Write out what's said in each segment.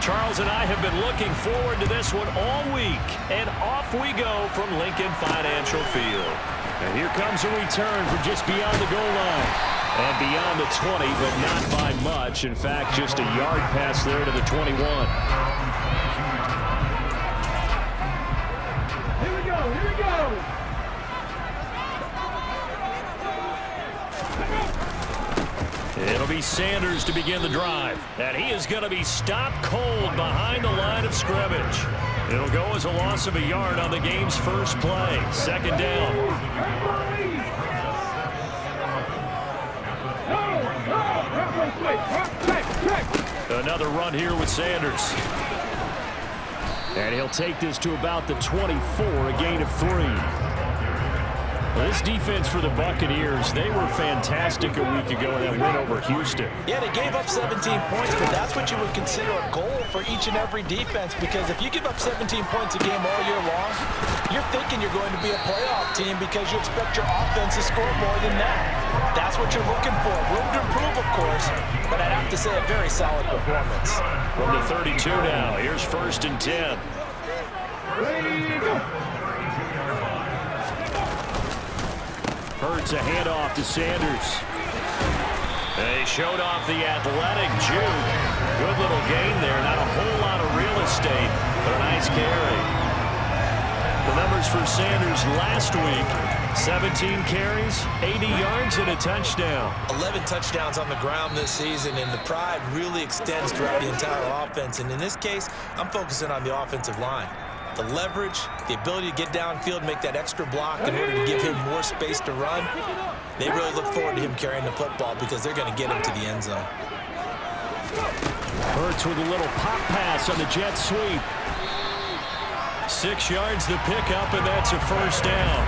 Charles and I have been looking forward to this one all week. And off we go from Lincoln Financial Field. And here comes a return from just beyond the goal line. And beyond the 20, but not by much. In fact, just a yard pass there to the 21. Here we go, here we go. It'll be Sanders to begin the drive. And he is going to be stopped cold behind the line of scrimmage. It'll go as a loss of a yard on the game's first play. Second down. Another run here with Sanders. And he'll take this to about the 24, a gain of 3. This defense for the Buccaneers, they were fantastic a week ago in that win over Houston. Yeah, they gave up 17 points, but that's what you would consider a goal for each and every defense, because if you give up 17 points a game all year long, you're thinking you're going to be a playoff team because you expect your offense to score more than that. That's what you're looking for. Room to improve, of course, but I'd have to say a very solid performance. From the 32 now, here's 1st and 10. Hurts a handoff to Sanders. They showed off the athletic juke. Good little gain there. Not a whole lot of real estate, but a nice carry. The numbers for Sanders last week: 17 carries, 80 yards, and a touchdown. 11 touchdowns on the ground this season, and the pride really extends throughout the entire offense. And in this case, I'm focusing on the offensive line. The leverage, the ability to get downfield, make that extra block in order to give him more space to run. They really look forward to him carrying the football because they're going to get him to the end zone. Hurts with a little pop pass on the jet sweep. 6 yards the pickup, and that's a first down.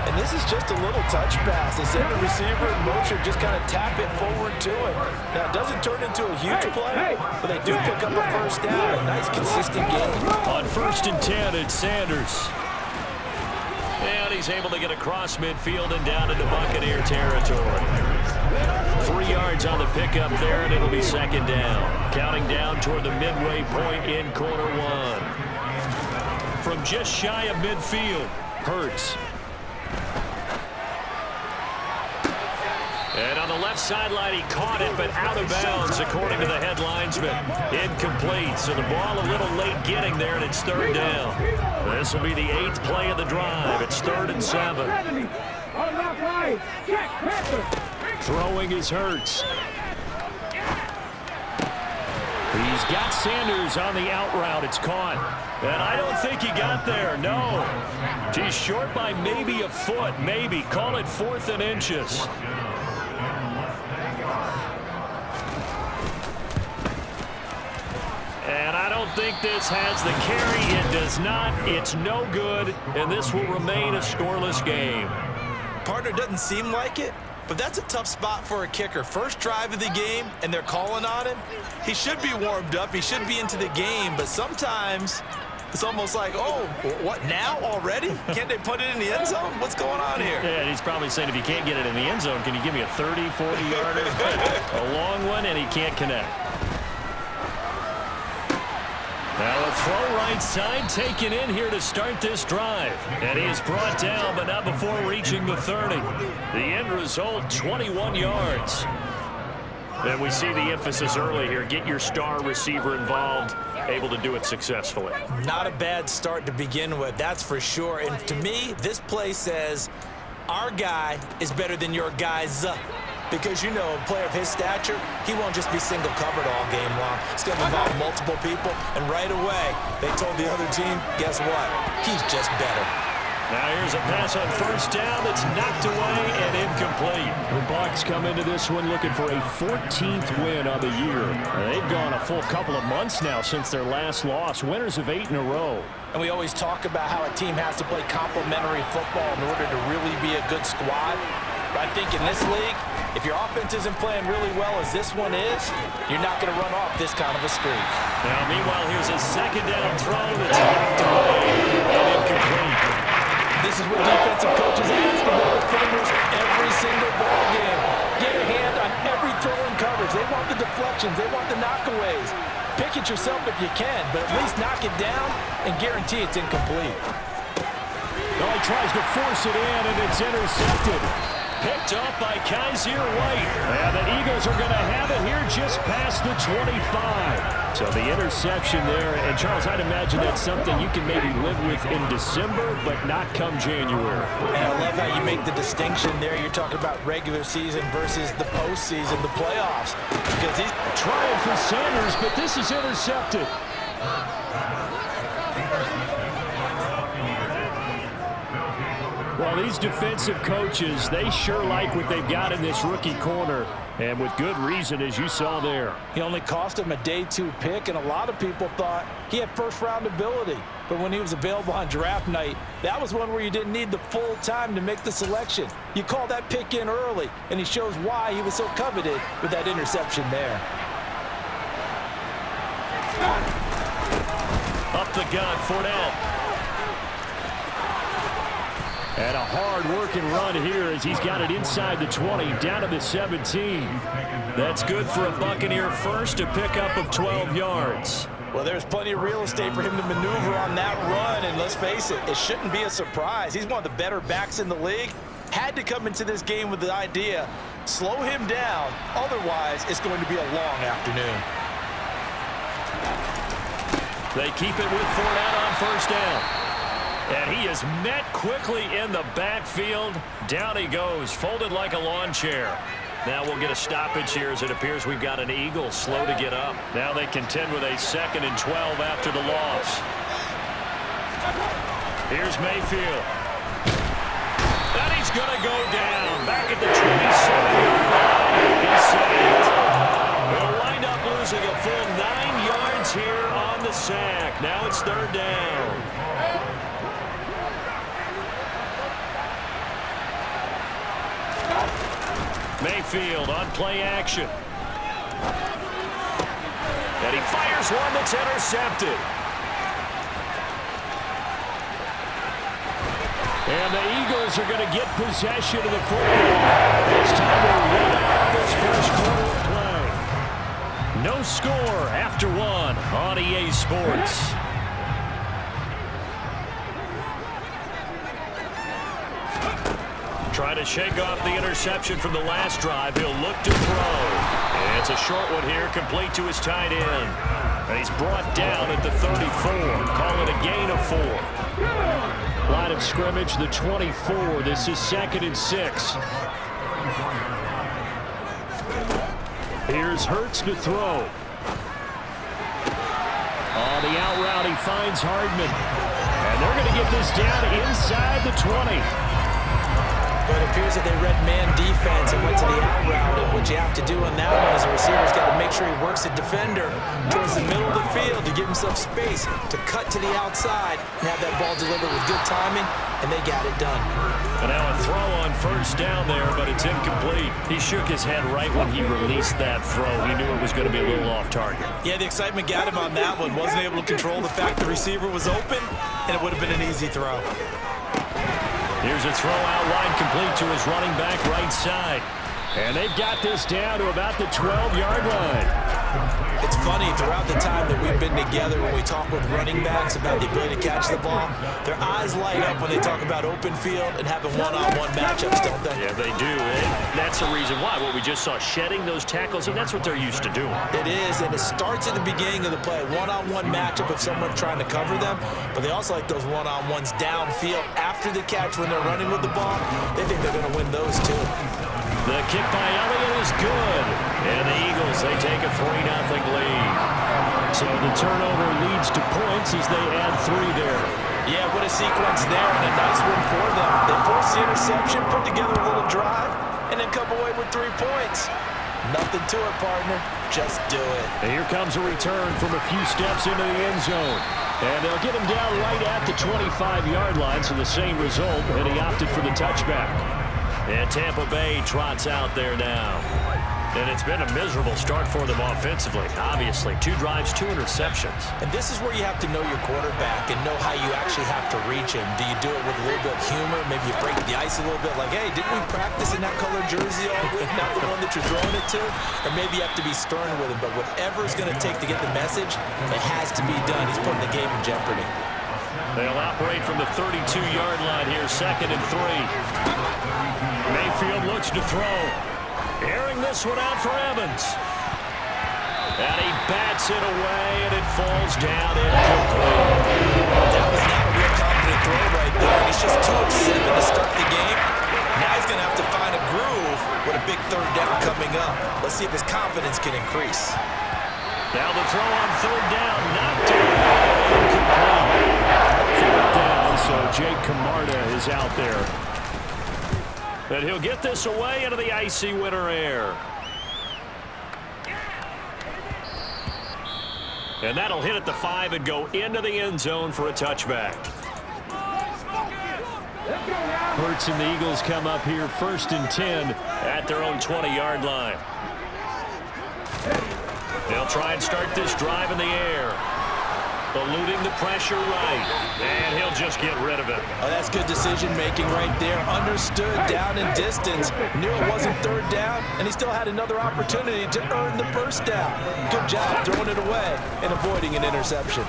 And this is just a little touch pass. They send the receiver in motion, just kind of tap it forward to him. Now, it doesn't turn into a huge play, but they do pick up a first down. A nice, consistent game. On 1st and 10, it's Sanders. And he's able to get across midfield and down into Buccaneer territory. 3 yards on the pickup there, and it'll be 2nd down. Counting down toward the midway point in quarter 1. From just shy of midfield, Hurts. And on the left sideline, he caught it, but out of bounds, according to the head linesman. Incomplete, so the ball a little late getting there, and it's 3rd down. This will be the 8th play of the drive. It's 3rd and 7. Throwing is Hurts. He's got Sanders on the out route. It's caught. And I don't think he got there, no. He's short by maybe a foot, maybe. Call it 4th and inches. And I don't think this has the carry. It does not. It's no good. And this will remain a scoreless game. Partner, doesn't seem like it, but that's a tough spot for a kicker. First drive of the game, and they're calling on him. He should be warmed up. He should be into the game. But sometimes it's almost like, oh, what, now already? Can't they put it in the end zone? What's going on here? Yeah, he's probably saying, if you can't get it in the end zone, can you give me a 30, 40-yarder? A long one, and he can't connect. Now a throw right side taken in here to start this drive. And he is brought down, but not before reaching the 30. The end result, 21 yards. And we see the emphasis early here. Get your star receiver involved, able to do it successfully. Not a bad start to begin with, that's for sure. And to me, this play says, our guy is better than your guys. Because, you know, a player of his stature, he won't just be single covered all game long. He's going to involve multiple people, and right away, they told the other team, guess what? He's just better. Now here's a pass on 1st down that's knocked away and incomplete. The Bucs come into this one looking for a 14th win on the year. They've gone a full couple of months now since their last loss, winners of 8 in a row. And we always talk about how a team has to play complementary football in order to really be a good squad. But I think in this league, if your offense isn't playing really well as this one is, you're not going to run off this kind of a streak. Now, meanwhile, here's a 2nd down throw that's knocked away and incomplete. This is what defensive coaches ask of their defenders every single ball game. Get a hand on every throw in coverage. They want the deflections. They want the knockaways. Pick it yourself if you can, but at least knock it down and guarantee it's incomplete. Well, he tries to force it in, and it's intercepted. Picked up by Kaiser White. And the Eagles are going to have it here just past the 25. So the interception there. And, Charles, I'd imagine that's something you can maybe live with in December, but not come January. And I love how you make the distinction there. You're talking about regular season versus the postseason, the playoffs. Because he's trying for Sanders, but this is intercepted. Well, these defensive coaches, they sure like what they've got in this rookie corner, and with good reason, as you saw there. He only cost him a day 2 pick, and a lot of people thought he had first-round ability. But when he was available on draft night, that was one where you didn't need the full time to make the selection. You call that pick in early, and he shows why he was so coveted with that interception there. Up the gut, Fournette. And a hard-working run here as he's got it inside the 20, down to the 17. That's good for a Buccaneer first, a pickup of 12 yards. Well, there's plenty of real estate for him to maneuver on that run, and let's face it, it shouldn't be a surprise. He's one of the better backs in the league. Had to come into this game with the idea, slow him down, otherwise it's going to be a long afternoon. They keep it with Fournette on first down. And he is met quickly in the backfield. Down he goes, folded like a lawn chair. Now we'll get a stoppage here as it appears we've got an Eagle slow to get up. Now they contend with a 2nd and 12 after the loss. Here's Mayfield. And he's going to go down. Back at the 27-yard line. He's sacked. They'll wind up losing a full 9 yards here on the sack. Now it's 3rd down. Mayfield on play action. And he fires one that's intercepted. And the Eagles are going to get possession of the football. It's time to run out this first quarter of play. No score after 1 on EA Sports. Trying to shake off the interception from the last drive. He'll look to throw. And it's a short one here, complete to his tight end. And he's brought down at the 34. Call it a gain of 4. Line of scrimmage, the 24. This is 2nd and 6. Here's Hurts to throw. On the out route, he finds Hardman. And they're going to get this down inside the 20. But it appears that they read man defense and went to the out route. And what you have to do on that one is the receiver's got to make sure he works the defender towards the middle of the field to give himself space to cut to the outside and have that ball delivered with good timing, and they got it done. And now a throw on first down there, but it's incomplete. He shook his head right when he released that throw. He knew it was going to be a little off target. Yeah, the excitement got him on that one. Wasn't able to control the fact the receiver was open, and it would have been an easy throw. Here's a throw out line complete to his running back right side. And they've got this down to about the 12-yard line. It's funny, throughout the time that we've been together, when we talk with running backs about the ability to catch the ball, their eyes light up when they talk about open field and having one-on-one matchups, don't they? Yeah, they do. And that's the reason why. What we just saw, shedding those tackles, and that's what they're used to doing. It is, and it starts at the beginning of the play. One-on-one matchup if someone's trying to cover them, but they also like those one-on-ones downfield after the catch when they're running with the ball. They think they're going to win those, too. The kick by Elliott is good. And the Eagles, they take a 3-0 lead. So the turnover leads to points as they add 3 there. Yeah, what a sequence there, and a nice win for them. They force the interception, put together a little drive, and then come away with 3 points. Nothing to it, partner. Just do it. And here comes a return from a few steps into the end zone. And they'll get him down right at the 25-yard line, so the same result, and he opted for the touchback. And Tampa Bay trots out there now. And it's been a miserable start for them offensively. Obviously, 2 drives, 2 interceptions. And this is where you have to know your quarterback and know how you actually have to reach him. Do you do it with a little bit of humor? Maybe you break the ice a little bit, like, hey, didn't we practice in that colored jersey all week, not the one that you're throwing it to? Or maybe you have to be stern with him. But whatever it's going to take to get the message, it has to be done. He's putting the game in jeopardy. They'll operate from the 32-yard line here, 2nd and 3. Mayfield looks to throw. Airing this one out for Evans. And he bats it away, and it falls down incomplete. That was not a real confident throw right there. He's just 2 of 7 to start the game. Now he's going to have to find a groove with a big 3rd down coming up. Let's see if his confidence can increase. Now the throw on 3rd down, knocked down, incomplete. 4th down, so Jake Camarda is out there. And he'll get this away into the icy winter air. And that'll hit at the 5 and go into the end zone for a touchback. Hurts and the Eagles come up here 1st and 10 at their own 20-yard line. They'll try and start this drive in the air. Eluding the pressure right. And he'll just get rid of it. Oh, that's good decision-making right there. Understood down and distance. Knew it wasn't 3rd down, and he still had another opportunity to earn the 1st down. Good job throwing it away and avoiding an interception.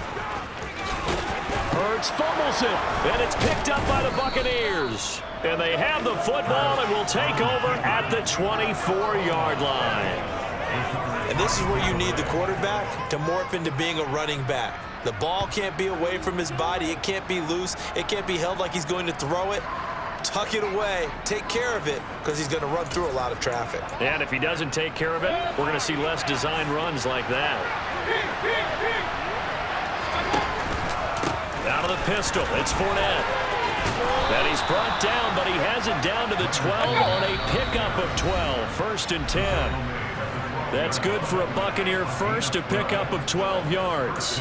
Hurts fumbles it, and it's picked up by the Buccaneers. And they have the football and will take over at the 24-yard line. And this is where you need the quarterback to morph into being a running back. The ball can't be away from his body. It can't be loose. It can't be held like he's going to throw it. Tuck it away. Take care of it because he's going to run through a lot of traffic. And if he doesn't take care of it, we're going to see less design runs like that. Out of the pistol, it's Fournette. And he's brought down, but he has it down to the 12 on a pickup of 12. 1st and 10. That's good for a Buccaneer first, a pickup of 12 yards.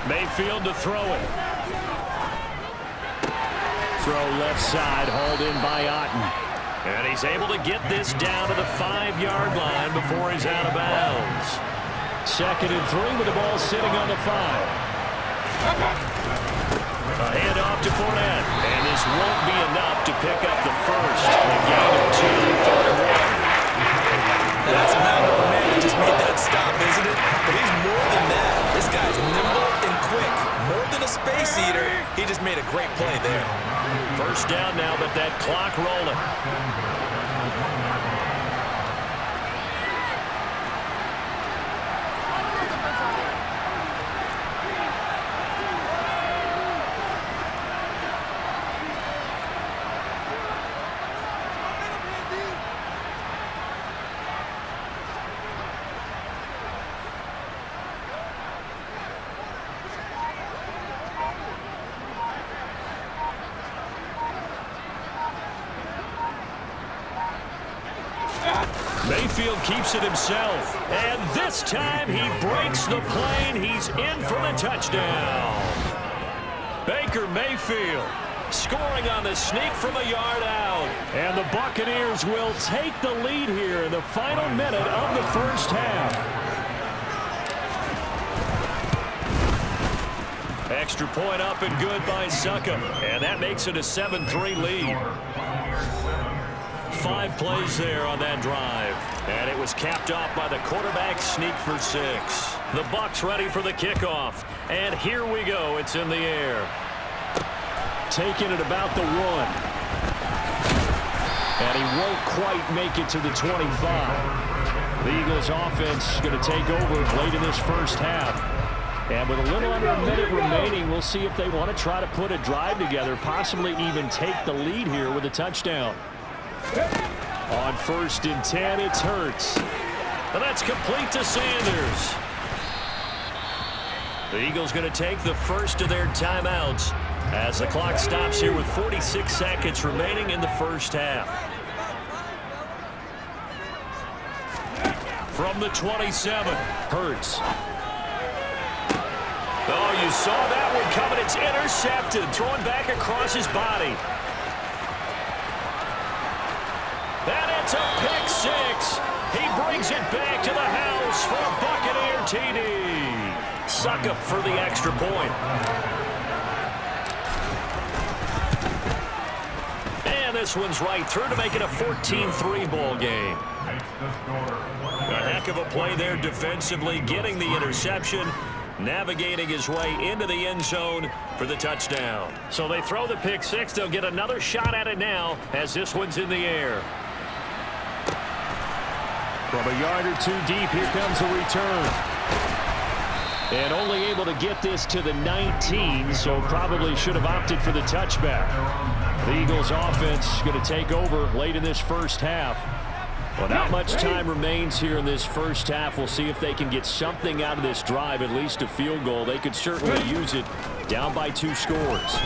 Mayfield to throw it. Throw left side, hauled in by Otten. And he's able to get this down to the 5-yard line before he's out of bounds. 2nd and 3 with the ball sitting on the 5. A handoff to Fournette, and this won't be enough to pick up the first. A gain of 2, 3rd and 1. Now that's a mound of a man who just made that stop, isn't it? But he's more than that. This guy's nimble and quick. More than a space eater, he just made a great play there. 1st down now, but that clock rolling. Mayfield keeps it himself, and this time he breaks the plane. He's in for the touchdown. Baker Mayfield scoring on the sneak from a yard out. And the Buccaneers will take the lead here in the final minute of the 1st half. Extra point up and good by Succa, and that makes it a 7-3 lead. 5 plays there on that drive, and it was capped off by the quarterback sneak for 6. The Bucs ready for the kickoff, and here we go. It's in the air. Taking it about the 1. And he won't quite make it to the 25. The Eagles offense is going to take over late in this 1st half. And with a little under a minute remaining, we'll see if they want to try to put a drive together, possibly even take the lead here with a touchdown. On 1st and 10, it's Hurts. And that's complete to Sanders. The Eagles going to take the first of their timeouts as the clock stops here with 46 seconds remaining in the 1st half. From the 27, Hurts. Oh, you saw that one coming. It's intercepted. Throwing back across his body. And it's a pick six. He brings it back to the house for a Buccaneer TD. Succop for the extra point. And this one's right through to make it a 14-3 ball game. A heck of a play there defensively, getting the interception, navigating his way into the end zone for the touchdown. So they throw the pick six. They'll get another shot at it now as this one's in the air. From a yard or two deep, here comes a return. And only able to get this to the 19, so probably should have opted for the touchback. The Eagles offense going to take over late in this first half. Well, not much time remains here in this first half. We'll see if they can get something out of this drive, at least a field goal. They could certainly use it, down by 2 scores.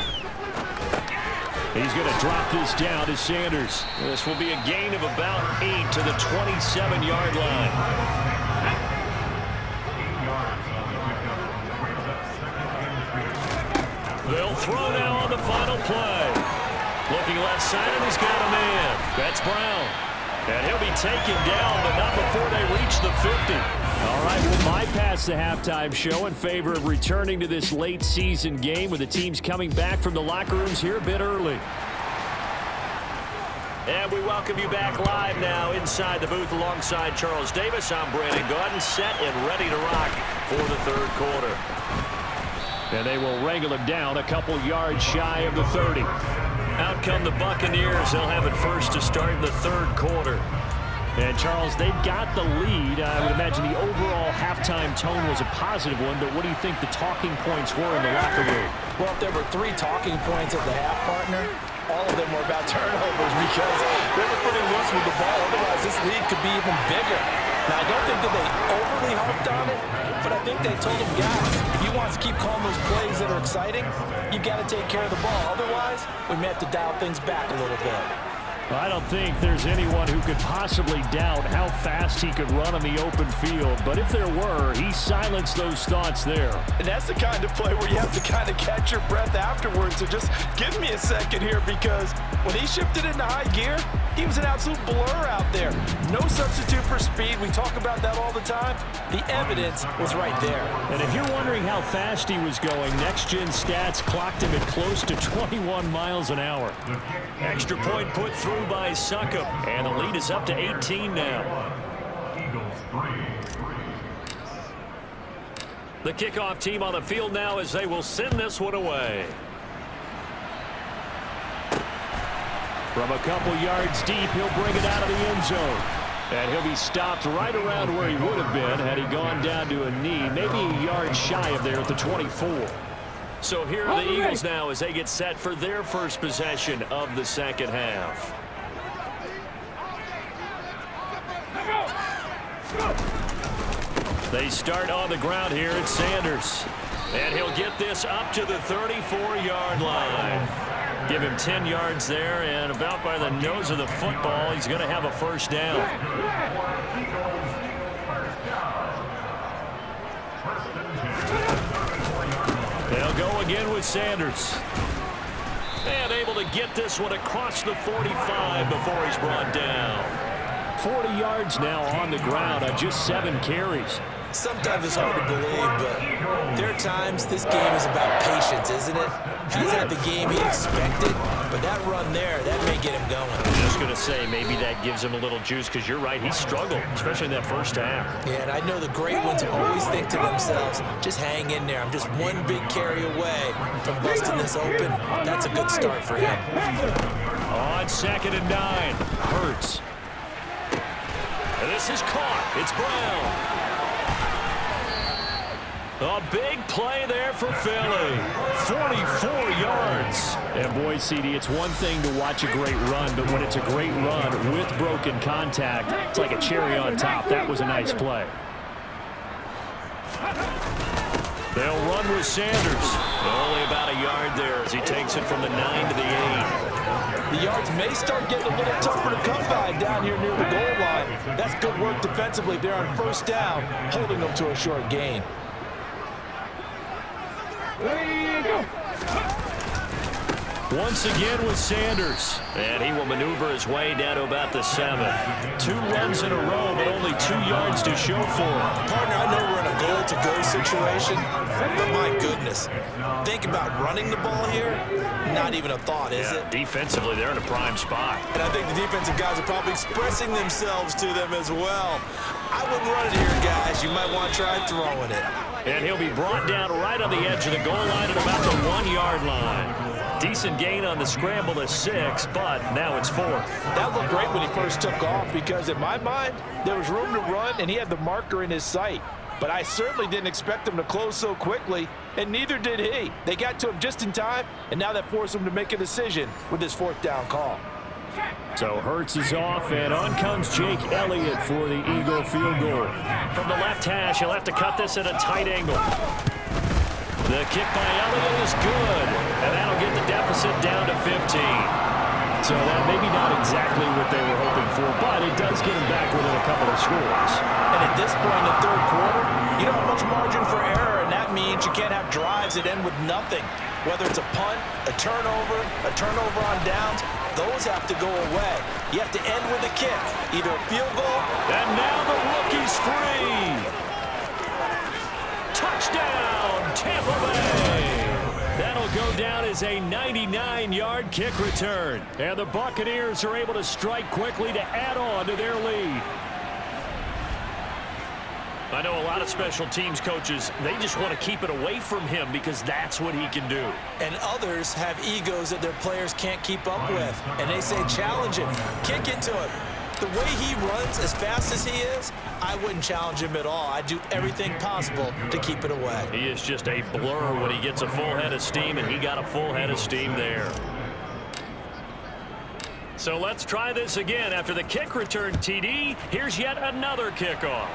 He's going to drop this down to Sanders. This will be a gain of about 8 to the 27-yard line. They'll throw now on the final play. Looking left side, and he's got a man. That's Brown. And he'll be taken down, but not before they reach the 50. All right, we'll bypass the halftime show in favor of returning to this late season game with the teams coming back from the locker rooms here a bit early. And we welcome you back live now inside the booth alongside Charles Davis. I'm Brandon Gaudin, set and ready to rock for the third quarter. And they will wrangle him down a couple yards shy of the 30. Out come the Buccaneers. They'll have it first to start the third quarter. And, Charles, they've got the lead. I would imagine the overall halftime tone was a positive one, but what do you think the talking points were in the locker room? Well, if there were 3 talking points at the half, partner, all of them were about turnovers because they were pretty loose with the ball. Otherwise, this lead could be even bigger. Now, I don't think that they overly harped on it, but I think they told them, guys, if you want to keep calling those plays that are exciting, you've got to take care of the ball. Otherwise, we may have to dial things back a little bit. Well, I don't think there's anyone who could possibly doubt how fast he could run on the open field. But if there were, he silenced those thoughts there. And that's the kind of play where you have to kind of catch your breath afterwards. So just give me a second here, because when he shifted into high gear, he was an absolute blur out there. No substitute for speed. We talk about that all the time. The evidence was right there. And if you're wondering how fast he was going, next-gen stats clocked him at close to 21 miles an hour. Extra point put through by Succop, and the lead is up to 18 now. The kickoff team on the field now as they will send this one away. From a couple yards deep, he'll bring it out of the end zone. And he'll be stopped right around where he would have been had he gone down to a knee, maybe a yard shy of there at the 24. So here are the Eagles now as they get set for their first possession of the second half. They start on the ground here at Sanders. And he'll get this up to the 34-yard line. Give him 10 yards there, and about by the nose of the football, he's going to have a first down. They'll go again with Sanders. And able to get this one across the 45 before he's brought down. 40 yards now on the ground on just 7 carries. Sometimes it's hard to believe, but there are times this game is about patience, isn't it? He's had the game he expected, but that run there, that may get him going. I was just going to say, maybe that gives him a little juice, because you're right, he struggled, especially in that first half. Yeah, and I know the great ones always think to themselves, just hang in there. I'm just one big carry away from busting this open. That's a good start for him. On 2nd and 9, Hurts. And this is caught. It's Brown. A big play there for Philly. 44 yards. And boy, CD, it's one thing to watch a great run, but when it's a great run with broken contact, it's like a cherry on top. That was a nice play. They'll run with Sanders. Only about a yard there as he takes it from the 9 to the 8. The yards may start getting a little tougher to come by down here near the goal line. That's good work defensively there on first down, holding them to a short gain. Ready, go. Once again with Sanders. And he will maneuver his way down to about the 7. 2 runs in a row, but only 2 yards to show for him. Partner, I know we're in a goal-to-go situation, but my goodness. Think about running the ball here. Not even a thought, is it? Defensively, they're in a prime spot. And I think the defensive guys are probably expressing themselves to them as well. I wouldn't run it here, guys. You might want to try throwing it. And he'll be brought down right on the edge of the goal line at about the 1-yard line. Decent gain on the scramble to 6, but now it's 4th. That looked great when he first took off because, in my mind, there was room to run, and he had the marker in his sight. But I certainly didn't expect him to close so quickly, and neither did he. They got to him just in time, and now that forced him to make a decision with this 4th down call. So Hurts is off, and on comes Jake Elliott for the Eagle field goal. From the left hash, he'll have to cut this at a tight angle. The kick by Elliott is good, and that'll get the deficit down to 15. So that maybe not exactly what they were hoping for, but it does get them back within a couple of scores. And at this point in the 3rd quarter, you don't have much margin for error, and that means you can't have drives that end with nothing. Whether it's a punt, a turnover on downs, those have to go away. You have to end with a kick, either a field goal. And now the rookie's free. Touchdown, Tampa Bay. That'll go down as a 99-yard kick return. And the Buccaneers are able to strike quickly to add on to their lead. I know a lot of special teams coaches, they just want to keep it away from him because that's what he can do. And others have egos that their players can't keep up with. And they say, challenge him, kick into him. The way he runs as fast as he is, I wouldn't challenge him at all. I'd do everything possible to keep it away. He is just a blur when he gets a full head of steam, and he got a full head of steam there. So let's try this again. After the kick return TD, here's yet another kickoff.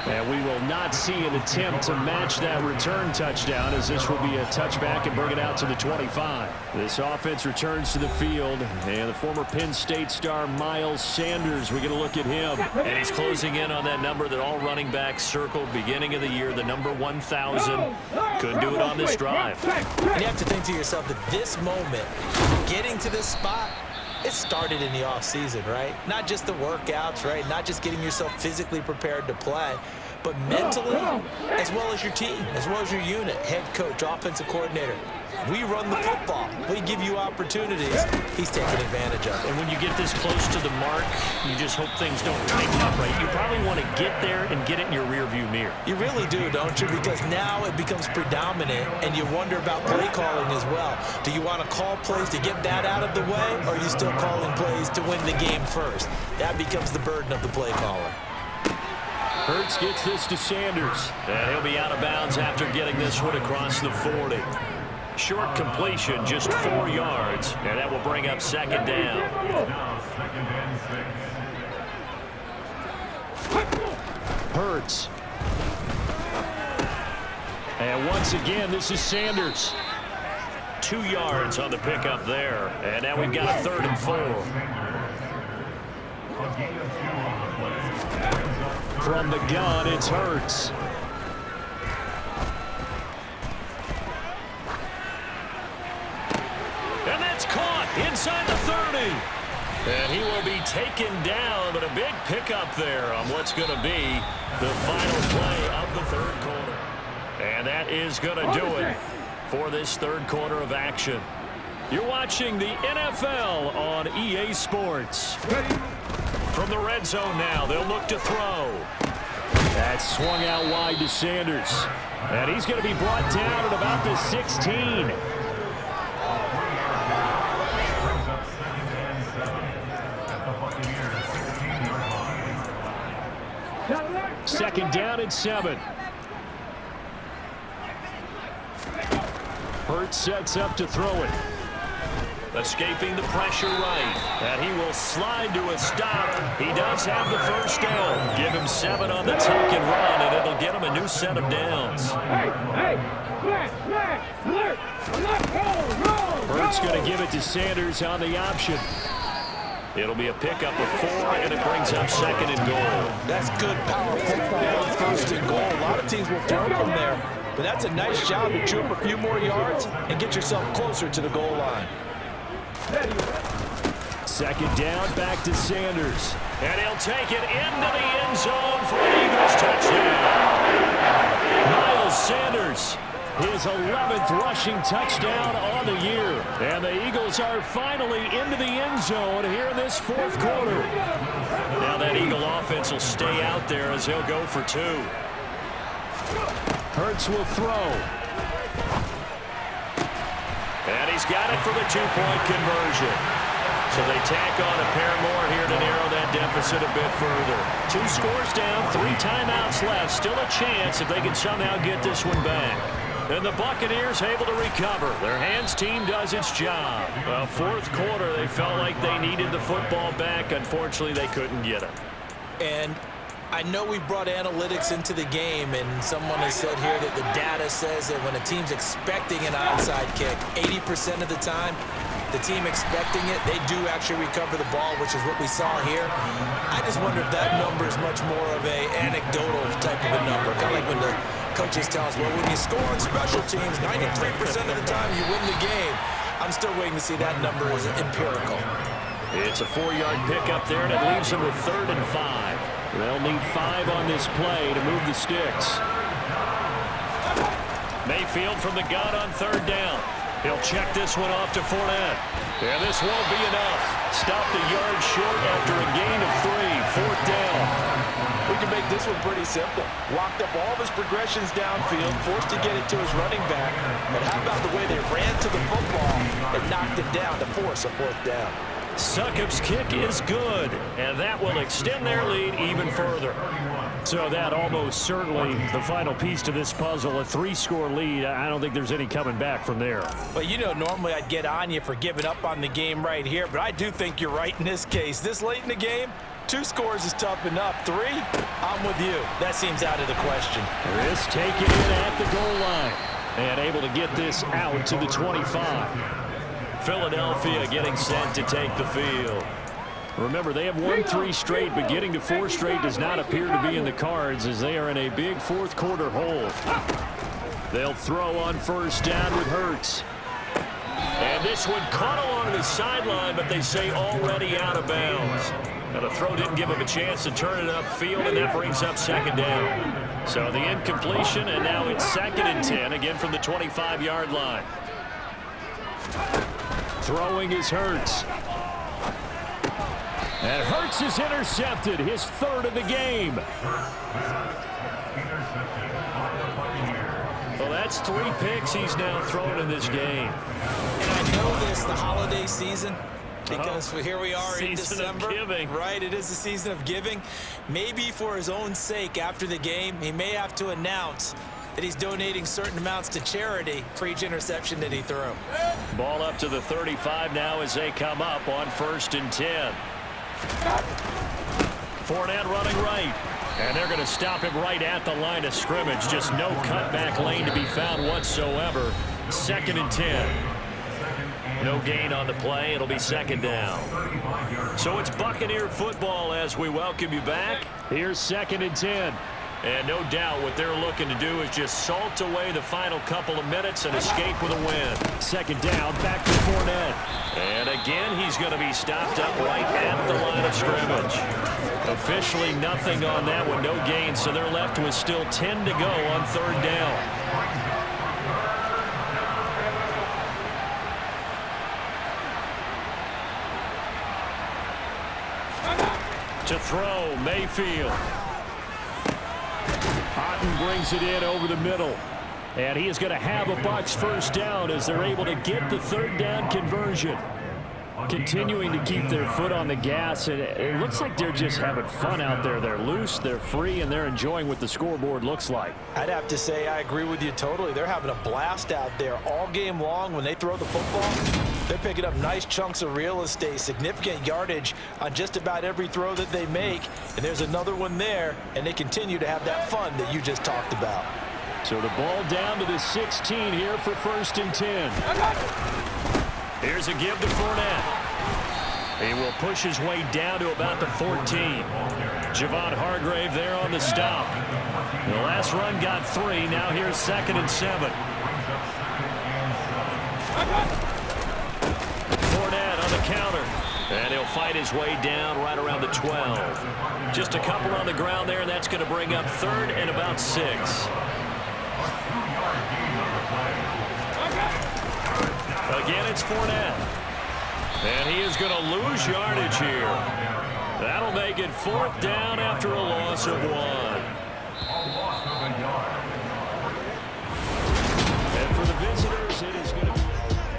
And we will not see an attempt to match that return touchdown, as this will be a touchback and bring it out to the 25. This offense returns to the field, and the former Penn State star Miles Sanders, we get a look at him. And he's closing in on that number that all running backs circled beginning of the year, the number 1,000. Couldn't do it on this drive. And you have to think to yourself that this moment, getting to this spot, it started in the offseason, right? Not just the workouts, right? Not just getting yourself physically prepared to play, but mentally, as well as your team, as well as your unit, head coach, offensive coordinator. We run the football. We give you opportunities. He's taking advantage of it. And when you get this close to the mark, you just hope things don't tighten up, right? You probably want to get there and get it in your rearview mirror. You really do, don't you? Because now it becomes predominant, and you wonder about play calling as well. Do you want to call plays to get that out of the way, or are you still calling plays to win the game first? That becomes the burden of the play caller. Hurts gets this to Sanders. And he'll be out of bounds after getting this one across the 40. Short completion, just 4 yards, and that will bring up 2nd down. Hurts. And once again, this is Sanders. 2 yards on the pickup there, and now we've got a 3rd and 4. From the gun, it's Hurts. And that's caught inside the 30. And he will be taken down, but a big pickup there on what's going to be the final play of the 3rd quarter. And that is going to do it for this 3rd quarter of action. You're watching the NFL on EA Sports. From the red zone now, they'll look to throw. That's swung out wide to Sanders. And he's going to be brought down at about the 16. Second down at 7. Hurts sets up to throw it. Escaping the pressure right. And he will slide to a stop. He does have the 1st down. Give him 7 on the tuck and run, and it'll get him a new set of downs. Hurts going to give it to Sanders on the option. It'll be a pickup of 4, and it brings up 2nd and goal. That's good power football on 1st and goal. A lot of teams will throw from there, but that's a nice job to chew up a few more yards and get yourself closer to the goal line. 2nd down, back to Sanders. And he'll take it into the end zone for an Eagles touchdown. Miles Sanders, his 11th rushing touchdown on the year. And the Eagles are finally into the end zone here in this 4th quarter. Now that Eagle offense will stay out there as they'll go for 2. Hurts will throw. And he's got it for the 2-point conversion. So they tack on a pair more here to narrow that deficit a bit further. 2 scores down, 3 timeouts left. Still a chance if they can somehow get this one back. And the Buccaneers able to recover. Their hands team does its job. Well, 4th quarter, they felt like they needed the football back. Unfortunately, they couldn't get it. And I know we brought analytics into the game, and someone has said here that the data says that when a team's expecting an onside kick, 80% of the time, the team expecting it, they do actually recover the ball, which is what we saw here. I just wonder if that number is much more of a anecdotal type of a number. Kind of like when the coaches tell us, well, when you score on special teams, 93% of the time you win the game. I'm still waiting to see that number is empirical. It's a 4-yard pickup there, and it leaves them with 3rd and 5. They'll need 5 on this play to move the sticks. Mayfield from the gun on 3rd down. He'll check this one off to Fournette. And this won't be enough. Stopped a yard short after a gain of 3. 4th down. We can make this one pretty simple. Walked up all of his progressions downfield, forced to get it to his running back. But how about the way they ran to the football and knocked it down to force a 4th down? Succop's kick is good, and that will extend their lead even further. So that almost certainly the final piece to this puzzle, a 3-score lead. I don't think there's any coming back from there. Well, you know, normally I'd get on you for giving up on the game right here, but I do think you're right in this case. This late in the game, 2 scores is tough enough. 3, I'm with you. That seems out of the question. Risk taking it at the goal line and able to get this out to the 25. Philadelphia getting set to take the field. Remember, they have won 3 straight, but getting to 4 straight does not appear to be in the cards as they are in a big 4th quarter hole. They'll throw on 1st down with Hurts. And this one caught along the sideline, but they say already out of bounds. Now the throw didn't give him a chance to turn it upfield, and that brings up 2nd down. So the incompletion, and now it's 2nd and 10, again from the 25-yard line. Throwing is Hurts. And Hurts is intercepted, his 3rd of the game. Well, that's 3 picks he's now thrown in this game. And I know this, the holiday season, because here we are in December. Season of giving. Right, it is the season of giving. Maybe for his own sake after the game, he may have to announce that he's donating certain amounts to charity for each interception that he threw. Ball up to the 35 now as they come up on 1st and 10. Fournette running right. And they're going to stop him right at the line of scrimmage. Just no cutback lane to be found whatsoever. 2nd and 10. No gain on the play. It'll be 2nd down. So it's Buccaneer football as we welcome you back. Here's 2nd and 10. And no doubt what they're looking to do is just salt away the final couple of minutes and escape with a win. 2nd down, back to Fournette. And again, he's going to be stopped up right at the line of scrimmage. Officially nothing on that one, no gain, so they're left with still 10 to go on 3rd down. To throw, Mayfield. Otten brings it in over the middle. And he is going to have a Bucs 1st down as they're able to get the 3rd down conversion. Continuing to keep their foot on the gas, and it looks like they're just having fun out there. They're loose, they're free, and they're enjoying what the scoreboard looks like. I'd have to say I agree with you totally. They're having a blast out there all game long. When they throw the football, they're picking up nice chunks of real estate, significant yardage on just about every throw that they make. And there's another one there, and they continue to have that fun that you just talked about. So the ball down to the 16 here for 1st and 10. Here's a give to Fournette. He will push his way down to about the 14. Javon Hargrave there on the stop. The last run got 3. Now here's 2nd and 7. Fournette on the counter. And he'll fight his way down right around the 12. Just a couple on the ground there, and that's going to bring up 3rd and about 6. Again, it's Fournette. And he is going to lose yardage here. That'll make it 4th down after a loss of 1.